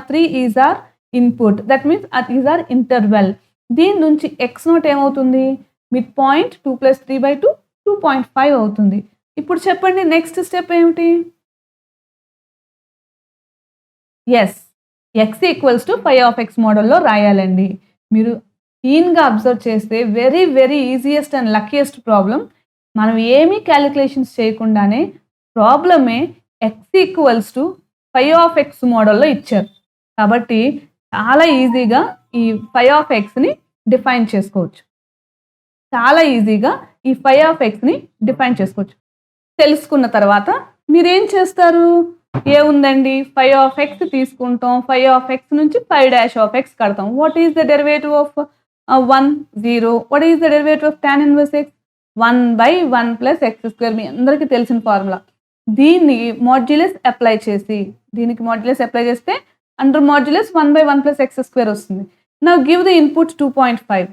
3 is our input. That means that is our interval. దీని నుంచి x నోట్ ఏమవుతుంది? మిడ్ పాయింట్ 2 + 3/2 2.5 అవుతుంది. ఇప్పుడు చెప్పండి నెక్స్ట్ స్టెప్ ఏమిటి? Yes, x equals to phi of x మోడల్లో రాయాలండి. మీరు క్లీన్గా అబ్జర్వ్ చేస్తే very very easiest and luckiest problem. మనం ఏమీ క్యాలిక్యులేషన్స్ చేయకుండానే ప్రాబ్లమే x equals to phi of x మోడల్లో ఇచ్చారు. కాబట్టి చాలా ఈజీగా ఈ ఫై ఆఫ్ ఎక్స్ని డిఫైన్ చేసుకోవచ్చు. తెలుసుకున్న తర్వాత మీరేం చేస్తారు? ఏముందండి, ఫై ఆఫ్ ఎక్స్ తీసుకుంటాం. ఫై ఆఫ్ ఎక్స్ నుంచి ఫై డాష్ ఆఫ్ ఎక్స్ కడతాం. What is the derivative of 1 0? What is the derivative of tan inverse X? 1/1 + x². మీ అందరికీ తెలిసిన ఫార్ములా. దీన్ని మాడ్యులస్ అప్లై చేసి అండర్ మాడ్యులస్ 1/1 + x² వస్తుంది. Now give the input 2.5.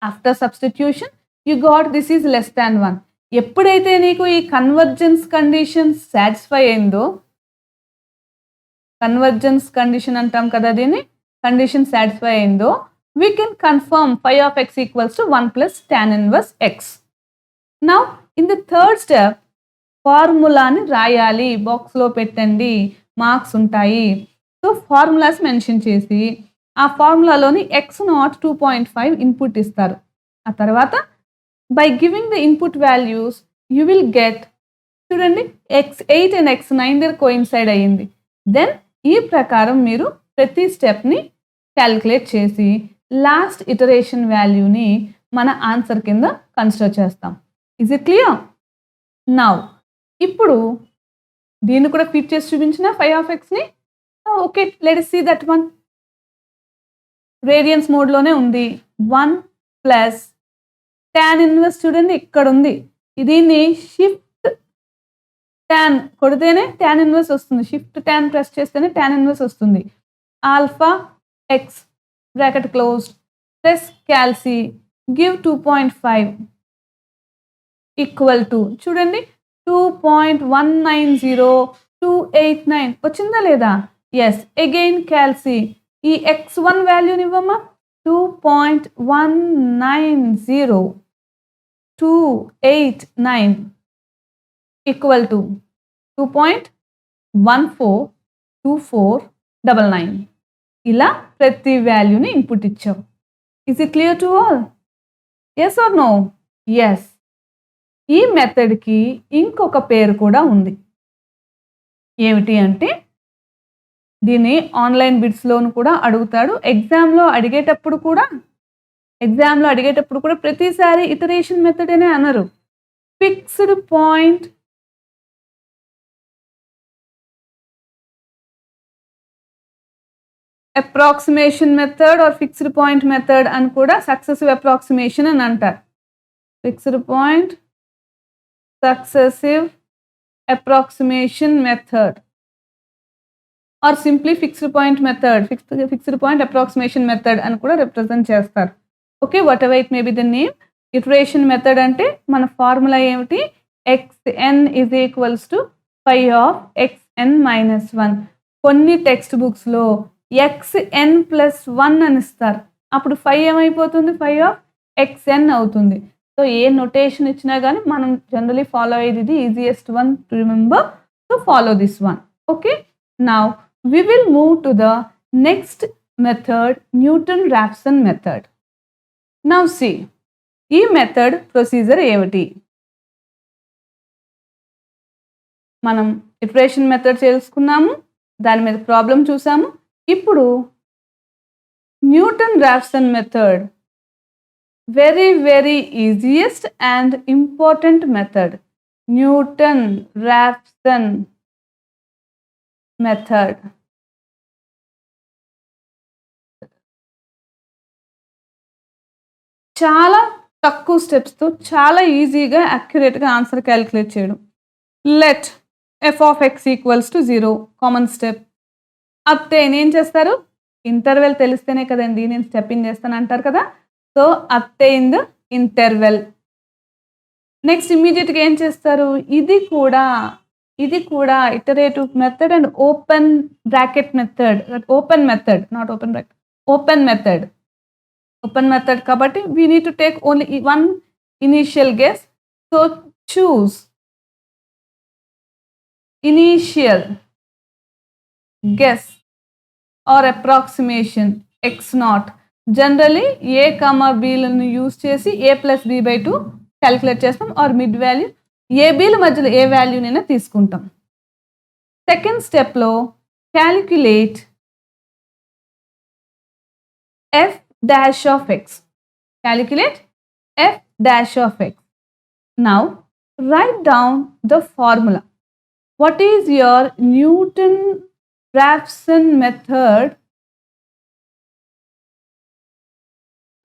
After substitution you got this is less than 1. ఎప్పుడైతే నీకు ఈ convergence condition satisfy అయిందో, convergence condition అంటాం కదా దీన్ని, కండిషన్ సాటిస్ఫై అయిందో we can confirm phi of X equals to 1 + tan inverse X. Now in the third step ఫార్ములాని రాయాలి. బాక్స్లో పెట్టండి, మార్క్స్ ఉంటాయి. సో ఫార్ములాస్ మెన్షన్ చేసి ఆ ఫార్ములాలోని x0 2.5 ఇన్పుట్ ఇస్తారు. ఆ తర్వాత by giving the input values you will get, చూడండి x8 అండ్ x9 దగ్గర కోయిన్సైడ్ అయ్యింది. దెన్ ఈ ప్రకారం మీరు ప్రతి స్టెప్ని క్యాలిక్యులేట్ చేసి లాస్ట్ ఇటరేషన్ వాల్యూని మన ఆన్సర్ కింద కన్సిడర్ చేస్తాం. Is it clear? నౌ ఇప్పుడు దీన్ని కూడా ఫీడ్ చేసి చూపించిన ఫై ఆఫ్ ఎక్స్ని. Okay, let us see that one. Radians మోడ్లోనే ఉంది. 1 + tan ఇన్వర్స్, చూడండి ఇక్కడ ఉంది. దీన్ని షిఫ్ట్ tan కొడితేనే tan ఇన్వర్స్ వస్తుంది. షిఫ్ట్ tan ప్రెస్ చేస్తేనే tan ఇన్వర్స్ వస్తుంది. Alpha X bracket closed plus calci give 2.5 equal to, చూడండి 2.190289 వచ్చిందా లేదా? ఎస్. అగైన్ క్యాల్సి ఈ x1 వాల్యూని ఇవ్వమ్మా. 2.190289 ఈక్వల్ టు 2.142499 ఇలా ప్రతి వాల్యూని ఇన్పుట్ ఇచ్చాం. Is it clear to all? Yes or no? Yes. ఈ మెథడ్కి ఇంకొక పేరు కూడా ఉంది. ఏమిటి అంటే, దీన్ని ఆన్లైన్ బిట్స్లోను కూడా అడుగుతాడు. ఎగ్జామ్లో అడిగేటప్పుడు కూడా ప్రతిసారి ఇటరేషన్ మెథడ్ అనే అనరు. Fixed point approximation method or fixed point method అని కూడా సక్సెసివ్ అప్రాక్సిమేషన్ అని అంటారు. Fixed point successive approximation method or simply fixed point method, fixed point approximation method అని కూడా రిప్రజెంట్ చేస్తారు. Okay, what ever it may be the name. Iteration method అంటే మన formula ఏమిటి? xn is equals to phi of xn minus 1. కొన్ని text బుక్స్లో xn+1 అని ఇస్తారు. అప్పుడు phi ఏమైపోతుంది? phi ఆఫ్ xn అవుతుంది. సో ఏ నొటేషన్ ఇచ్చినా కానీ మనం జనరలీ ఫాలో అయ్యేది ఇది easiest one to remember. So follow this one. Okay, now we will move to the next method, Newton-Raphson method. Now see, ఈ మెథడ్ ప్రొసీజర్ ఏమిటి? మనం ఇటరేషన్ మెథడ్ తెలుసుకున్నాము, దాని మీద ప్రాబ్లం చూసాము. ఇప్పుడు Newton Raphson method, very easiest and important method. Newton-Raphson method. చాలా తక్కువ స్టెప్స్తో చాలా ఈజీగా అక్యురేట్గా ఆన్సర్ క్యాలిక్యులేట్ చేయడం. Let f of X equals to 0 common step. Obtain ఏం చేస్తారు? ఇంటర్వెల్ తెలిస్తేనే కదండి నేను స్టెప్ ఇన్ చేస్తాను అంటారు కదా. So obtain the interval. Next ఇమ్మీడియట్గా ఏం చేస్తారు? ఇది కూడా iterative method and open bracket method, open method, not open bracket, open method కాబట్టి we need to take only one initial guess. So choose initial guess or approximation x0. Generally a comma b లను use చేసి a+b/2 calculate చేస్తాం, are mid value ఏబీల మధ్యలో ఏ వాల్యూనైనా తీసుకుంటాం. Second స్టెప్లో calculate f dash of x. Calculate f dash of x. Now write down the formula. What is your Newton-Raphson method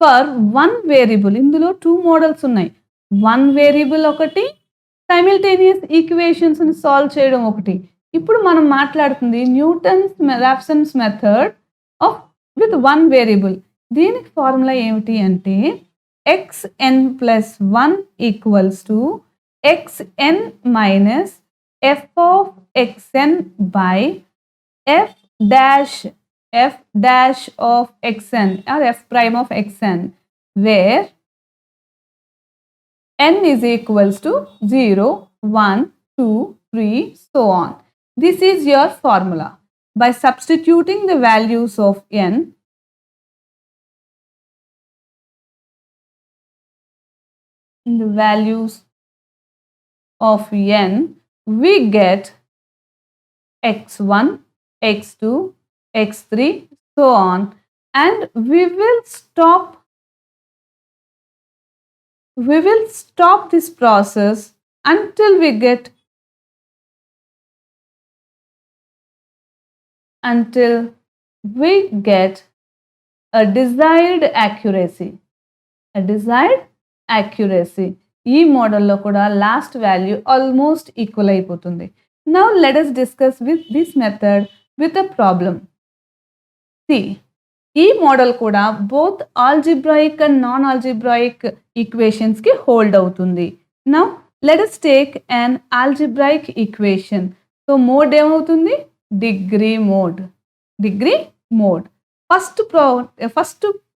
for one variable? ఇందులో 2 models ఉన్నాయి. One variable ఒకటి, simultaneous equations ని solve చేయడం ఒకటి. ఇప్పుడు మనం మాట్లాడుతుంది న్యూటన్-రాఫ్సన్స్ method of with one variable. దీనికి ఫార్ములా ఏమిటి అంటే xn+1 equals to xn minus f of xn by f dash of xn or f prime of xn, where n is equals to 0, 1, 2, 3, so on. This is your formula. By substituting the values of n, we get x1, x2, x3, so on, and we will stop this process until we get a desired accuracy. ఈ మోడల్లో కూడా last value almost equal అయిపోతుంది. Now let us discuss with this method with a problem. See, ఈ model కూడా both algebraic and non algebraic equations కి hold అవుతుంది. Now let us take an algebraic equation. So mode ఏమవుతుంది? Degree mode. First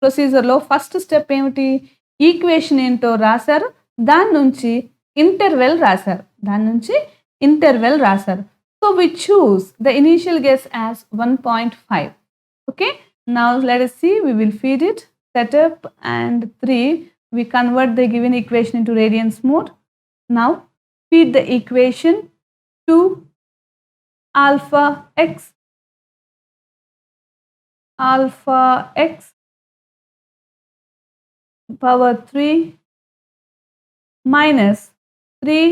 ప్రొసీజర్లో first step ఏమిటి? Equation ఏంటో రాశారు, దాని నుంచి ఇంటర్వెల్ రాశారు, దాని నుంచి ఇంటర్వెల్ రాశారు. So we choose the initial guess as 1.5. Okay, now let us see, we will feed it setup and 3. We convert the given equation into radians mode. Now feed the equation to alpha x power 3 minus 3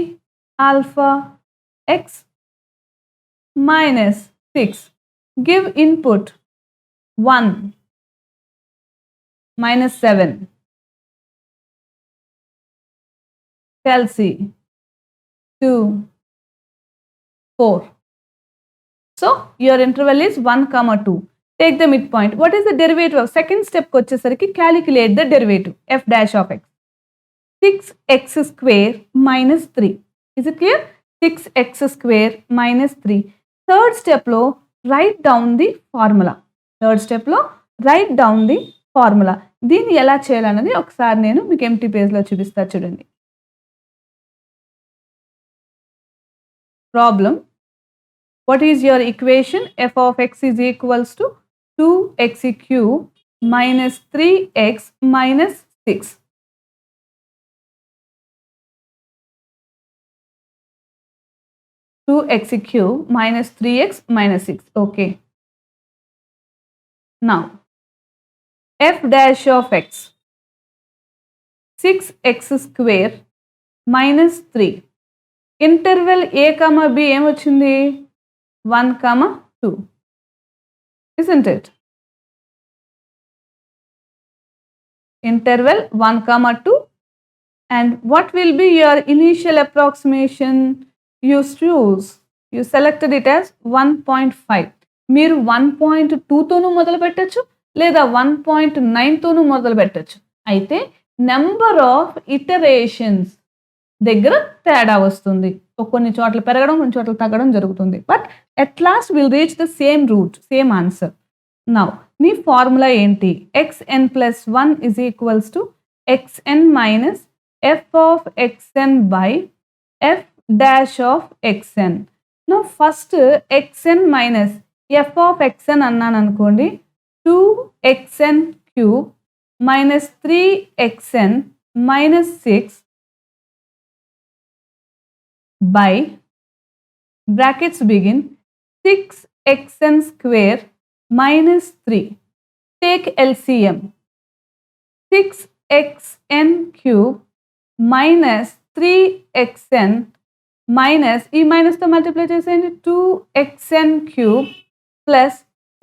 alpha x minus 6. Give input 1 minus 7. Calci 2 4. So your interval is 1, 2. Take the midpoint. What is the derivative of second step? Calculate the derivative f dash of x. 6x square minus 3. Is it clear? 6x square minus 3. Third step lo write down the formula. దీన్ని ఎలా చేయాలన్నది ఒకసారి నేను మీకు empty పేజ్లో చూపిస్తా చూడండి. Problem. What is your equation? F of x is equals to 2x cube minus 3x minus 6. Two x cube minus 3x minus 6. Okay. Now, f dash of x. 6x square minus 3. Interval a comma b em vachindi 1, 2. Isn't it? Interval 1, 2. And what will be your initial approximation? You selected it as 1.5. మీరు 1.2తోనూ మొదలు పెట్టచ్చు, లేదా 1.9తోనూ మొదలు పెట్టచ్చు. అయితే number of iterations దగ్గర తేడా వస్తుంది. కొన్ని చోట్ల పెరగడం, కొన్ని చోట్ల తగ్గడం జరుగుతుంది. But at last will reach the same root, same answer. Now నీ ఫార్ములా ఏంటి? xn+1 is equals to xn minus f of xn by f dash of xn. Now first xn minus f of xn అన్నాను అనుకోండి, 2xn cube minus 3xn minus 6 by brackets begin 6xn square minus 3. Take LCM. 6xn cube minus 3xn minus ఈ minus తో multiply చేసేయండి, 2xn cube plus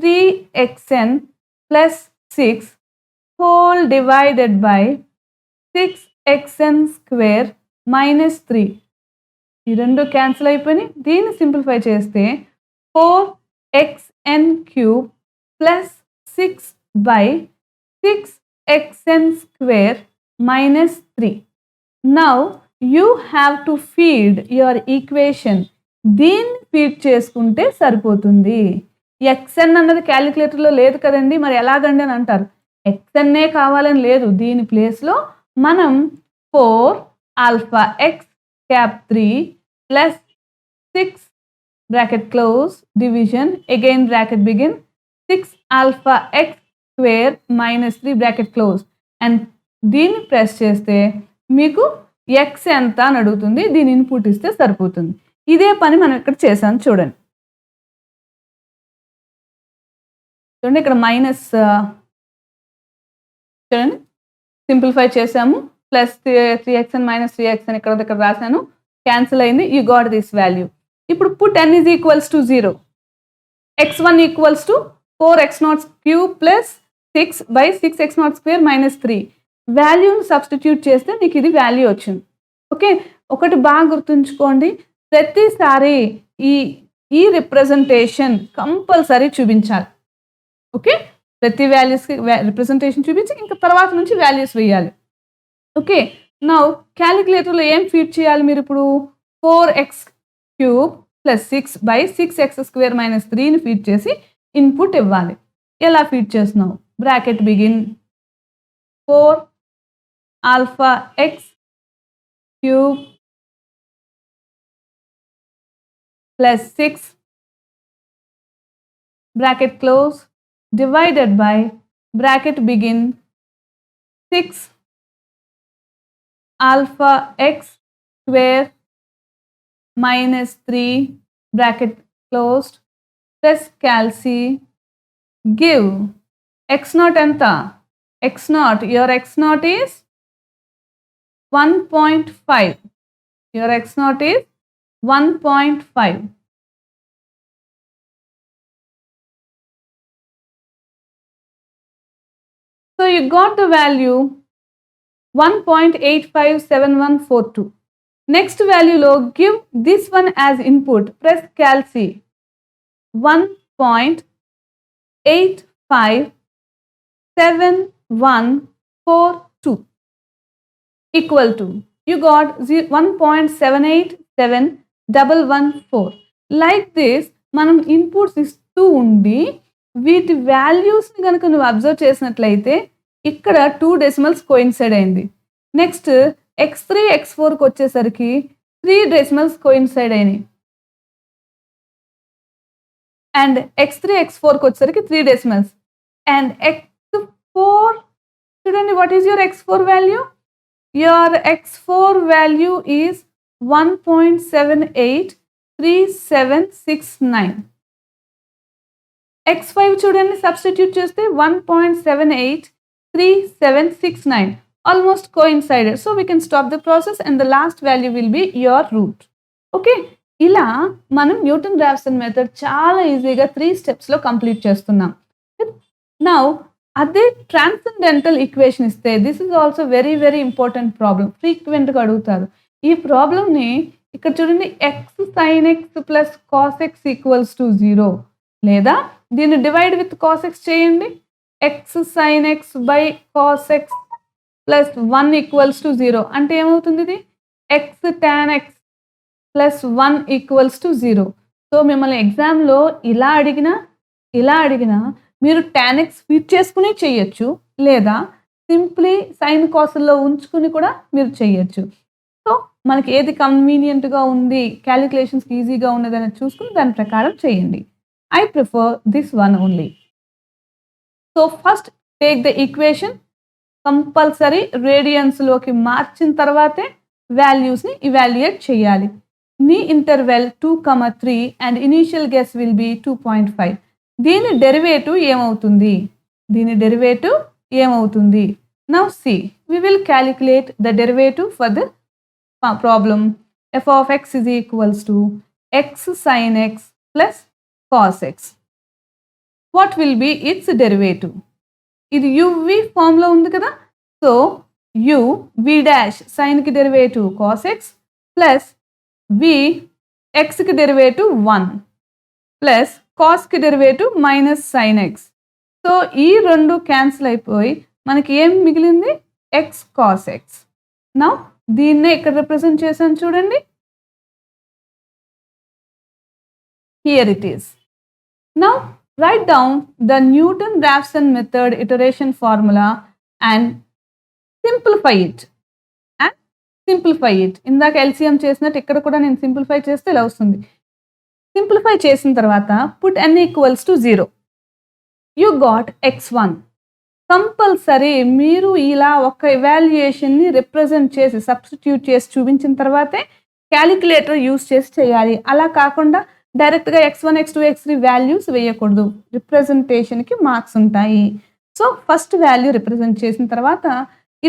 3xn plus 6 whole divided by 6xn square minus 3. ఈ రెండు cancel అయిపోయి దీన్ని simplify చేస్తే 4xn cube plus 6 by 6xn square minus 3. Now you have to feed your equation. దీన్ని feed చేసుకుంటే సరిపోతుంది. xn అన్నది క్యాలిక్యులేటర్లో లేదు కదండి, మరి ఎలాగండి అని అంటారు. xnఏ కావాలని లేదు, దీని ప్లేస్లో మనం 4 alpha x cap 3 plus 6 bracket close division again bracket begin 6 alpha x square minus 3 bracket close and దీన్ని ప్రెస్ చేస్తే మీకు x ఎంత అని అడుగుతుంది. దీని ఇన్పుట్ ఇస్తే సరిపోతుంది. ఇదే పని మనం ఇక్కడ చేసాం చూడండి. చూడండి ఇక్కడ మైనస్ చూడండి సింప్లిఫై చేసాము, ప్లస్ 3xn మైనస్ 3xn ఇక్కడ రాశాను, క్యాన్సిల్ అయింది. You got this value. ఇప్పుడు put n is equals to 0. x1 equals to 4x0 cube plus 6 by 6x0 square minus 3. వాల్యూని సబ్స్టిట్యూట్ చేస్తే నీకు ఇది వాల్యూ వచ్చింది. ఓకే, ఒకటి బాగా గుర్తుంచుకోండి, ప్రతిసారి ఈ రిప్రజెంటేషన్ కంపల్సరీ చూపించాలి. ఓకే, ప్రతి వాల్యూస్కి రిప్రజెంటేషన్ చూపించి ఇంకా తర్వాత నుంచి వాల్యూస్ వేయాలి. ఓకే, నౌ క్యాలిక్యులేటర్లో ఏం ఫీడ్ చేయాలి మీరు ఇప్పుడు? 4x cube plus 6 by 6x square minus 3ని ఫీడ్ చేసి ఇన్పుట్ ఇవ్వాలి. ఎలా ఫీడ్ చేస్తున్నావు? Bracket begin 4 alpha x cube plus 6 bracket close divided by bracket begin 6 alpha x square minus 3 bracket closed plus calc give x naught anta x naught, your x naught is 1.5, your x naught is 1.5. So you got the value 1.857142. Next value lo give this one as input, press calc 1.857142 equal to, you got 1.787114. Like this మనం inputs ఇస్తూ ఉండి వీటి వాల్యూస్ని కనుక నువ్వు observe చేసినట్లయితే ఇక్కడ 2 decimals coincide అయింది. నెక్స్ట్ x3 x4కి వచ్చేసరికి 3 డెసిమల్స్ కోయిన్సైడ్ అయినాయి. అండ్ x3 x4కి వచ్చేసరికి 3 డెసిమల్స్. అండ్ x4 చూడండి, what is your x4 value? Your x4 value is 1.783769. x5 చూడండి, సబ్స్టిట్యూట్ చేస్తే 1.783769. Almost coincided. So we can stop the process and the last value will be your root. Okay. ఇలా మనం Newton Raphson method చాలా ఈజీగా 3 స్టెప్స్లో complete చేస్తున్నాం. Now అదే transcendental equation ఇస్తే, this is also very very important problem, ఫ్రీక్వెంట్గా అడుగుతారు. ఈ ప్రాబ్లమ్ని ఇక్కడ చూడండి, x sine X plus cos X equals to 0, లేదా దీన్ని డివైడ్ విత్ కాస్ ఎక్స్ చేయండి. X sine X by cos X plus 1 equals to 0 అంటే ఏమవుతుంది? ఇది X tan X plus 1 equals to 0. So మిమ్మల్ని ఎగ్జామ్లో ఇలా అడిగినా మీరు tan x ఫీడ్ చేసుకుని చేయొచ్చు, లేదా సింప్లీ సైన్ కాసుల్లో ఉంచుకుని కూడా మీరు చేయొచ్చు. సో మనకి ఏది కన్వీనియంట్గా ఉంది, క్యాలిక్యులేషన్స్కి ఈజీగా ఉన్నదని చూసుకుని దాని ప్రకారం చేయండి. I prefer this one only. So first take the equation, compulsory రేడియన్స్లోకి మార్చిన తర్వాతే వాల్యూస్ని ఇవాల్యుయేట్ చేయాలి. నీ interval 2,3 and initial guess will be 2.5. దీని డెరివేటివ్ ఏమవుతుంది? Now see, we will calculate the derivative for the problem. f of x is equals to x sin x plus cos x. What will be its derivative? ఇది uv ఫామ్లో ఉంది కదా. So u v dash సైన్కి derivative cos x plus v xకి derivative 1 plus కాస్కి derivative minus sine X. So ఈ రెండు cancel అయిపోయి మనకి ఏం మిగిలింది? X cos X. నౌ దీన్నే ఇక్కడ రిప్రజెంట్ చేశాను చూడండి. Here it is. Now right down the Newton Raphson method iteration formula and simplify it. ఇందాక ఎల్సిఎం చేసినట్టు ఇక్కడ కూడా నేను సింప్లిఫై చేస్తే ఇలా వస్తుంది. సింప్లిఫై చేసిన తర్వాత put n equals to 0. You got x1. Compulsory మీరు ఇలా ఒక ఎవాల్యుయేషన్ని రిప్రజెంట్ చేసి సబ్స్టిట్యూట్ చేసి చూపించిన తర్వాతే క్యాలిక్యులేటర్ యూస్ చేసి చేయాలి. అలా కాకుండా డైరెక్ట్గా x1 x2 x3 వాల్యూస్ వేయకూడదు, రిప్రజెంటేషన్కి మార్క్స్ ఉంటాయి. సో ఫస్ట్ వాల్యూ రిప్రజెంట్ చేసిన తర్వాత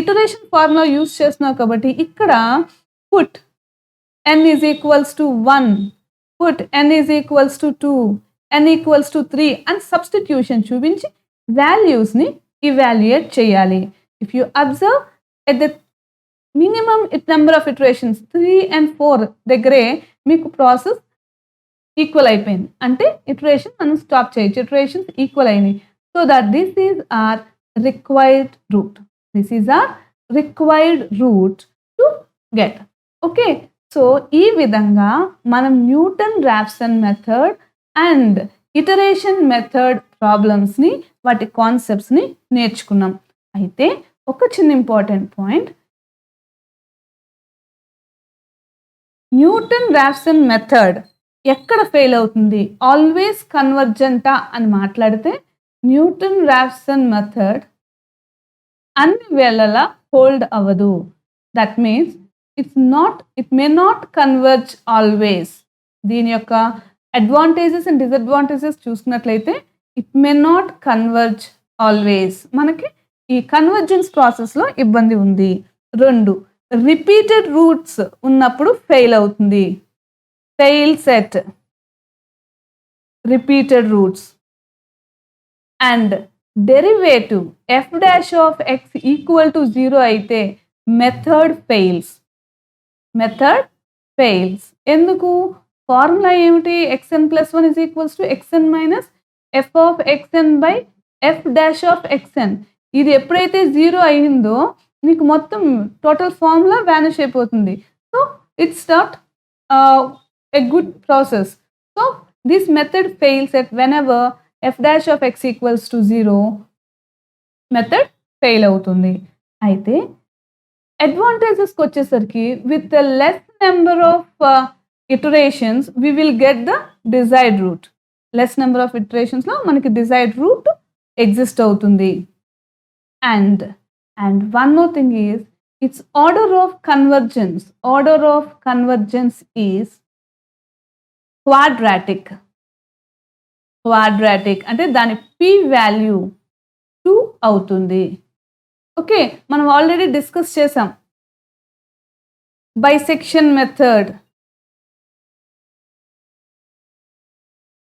ఇటరేషన్ ఫార్ములా యూస్ చేస్తున్నావు కాబట్టి ఇక్కడ put n is equals to 1, put n is equals to 2, n equals to 3 and substitution చూపించి వాల్యూస్ని evaluate చేయాలి. If you observe at the minimum number of iterations 3 and 4 దగ్గరే మీకు ప్రాసెస్ ఈక్వల్ అయిపోయింది, అంటే ఇటరేషన్ మనం స్టాప్ చేయొచ్చు, ఇటరేషన్స్ ఈక్వల్ అయినాయి. So that this is our required root to get. Okay, so ఈ విధంగా మనం Newton Raphson method and iteration method ప్రాబ్లమ్స్ని, వాటి కాన్సెప్ట్స్ని నేర్చుకున్నాం. అయితే ఒక చిన్న important point, Newton Raphson method ఎక్కడ ఫెయిల్ అవుతుంది? ఆల్వేస్ కన్వర్జెంటా అని మాట్లాడితే న్యూటన్ రాఫ్సన్ మెథడ్ అన్ని వేళలా హోల్డ్ అవ్వదు. That means it may not converge always. దీని యొక్క అడ్వాంటేజెస్ అండ్ డిసడ్వాంటేజెస్ చూసినట్లయితే it may not converge always. మనకి ఈ కన్వర్జెన్స్ ప్రాసెస్లో ఇబ్బంది ఉంది. 2, రిపీటెడ్ రూట్స్ ఉన్నప్పుడు ఫెయిల్ అవుతుంది. Fails at repeated roots. And derivative f dash of x equal to 0 అయితే మెథడ్ ఫెయిల్స్. ఎందుకు? ఫార్ములా ఏమిటి? xn plus 1 is equals to xn minus f of xn by f dash of xn. ఇది ఎప్పుడైతే 0 అయిందో మీకు మొత్తం total formula vanish అయిపోతుంది. So it's not a good process. So this method fails at whenever f dash of x equals to 0, method fail అవుతుంది. అయితే అడ్వాంటేజెస్కి వచ్చేసరికి with less number of iterations we will get the desired root. Less number of ఇటరేషన్స్లో మనకి desired root exist అవుతుంది. And one more thing is its order of convergence is quadratic అంటే దాని p value 2 అవుతుంది. ఓకే, మనం ఆల్రెడీ డిస్కస్ చేసాం. Bisection method,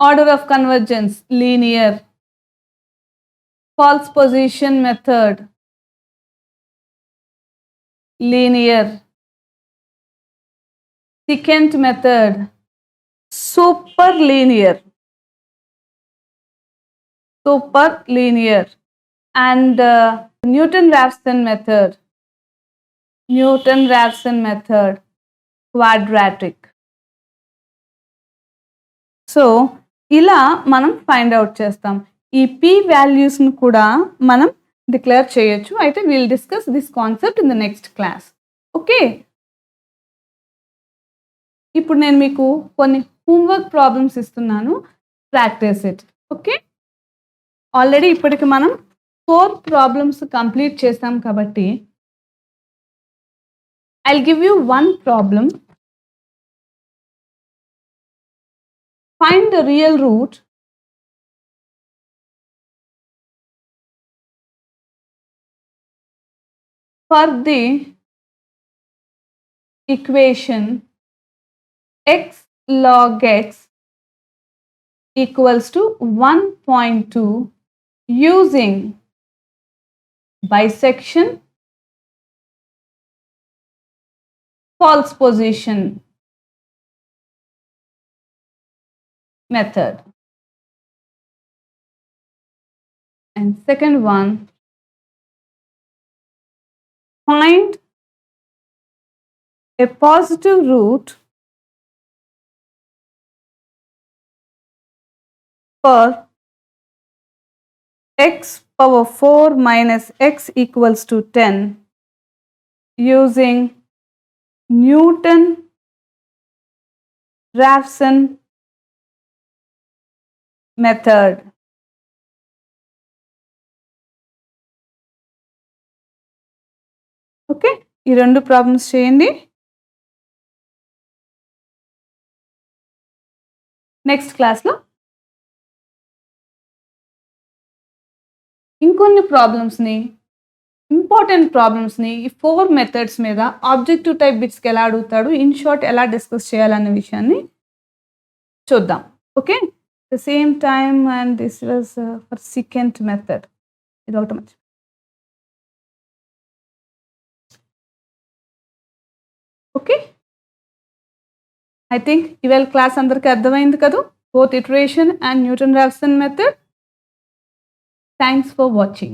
order of convergence linear, false position method linear, secant method super linear. And Newton-Raphson method quadratic. So ఇలా మనం find out చేస్తాం. ఈ p వాల్యూస్ని కూడా మనం డిక్లేర్ చేయొచ్చు. అయితే will discuss this concept in the next class. Okay, ఇప్పుడు నేను మీకు కొన్ని హోంవర్క్ ప్రాబ్లమ్స్ ఇస్తున్నాను, ప్రాక్టీస్ ఇట్. ఓకే, ఆల్రెడీ ఇప్పటికి మనం 4 ప్రాబ్లమ్స్ కంప్లీట్ చేస్తాం కాబట్టి I'll give you one problem. Find the real root for the equation x log x equals to 1.2 using bisection, false position method. And second one, find a positive root for x power 4 minus x equals to 10 using Newton-Raphson method. Okay, ఈ 2 problems చేయండి. Next క్లాస్లో ఇంకొన్ని ప్రాబ్లమ్స్ని, important ప్రాబ్లమ్స్ని ఈ 4 methods మీద objective type బిట్స్కి ఎలా అడుగుతాడు, ఇన్ షార్ట్ ఎలా డిస్కస్ చేయాలనే విషయాన్ని చూద్దాం. Okay, the same time and this was for secant method. ఇది ఒకటి మంచి. ఓకే, ఐ థింక్ ఇవాళ క్లాస్ అందరికీ అర్థమైంది కదా, both iteration and Newton Raphson method. Thanks for watching.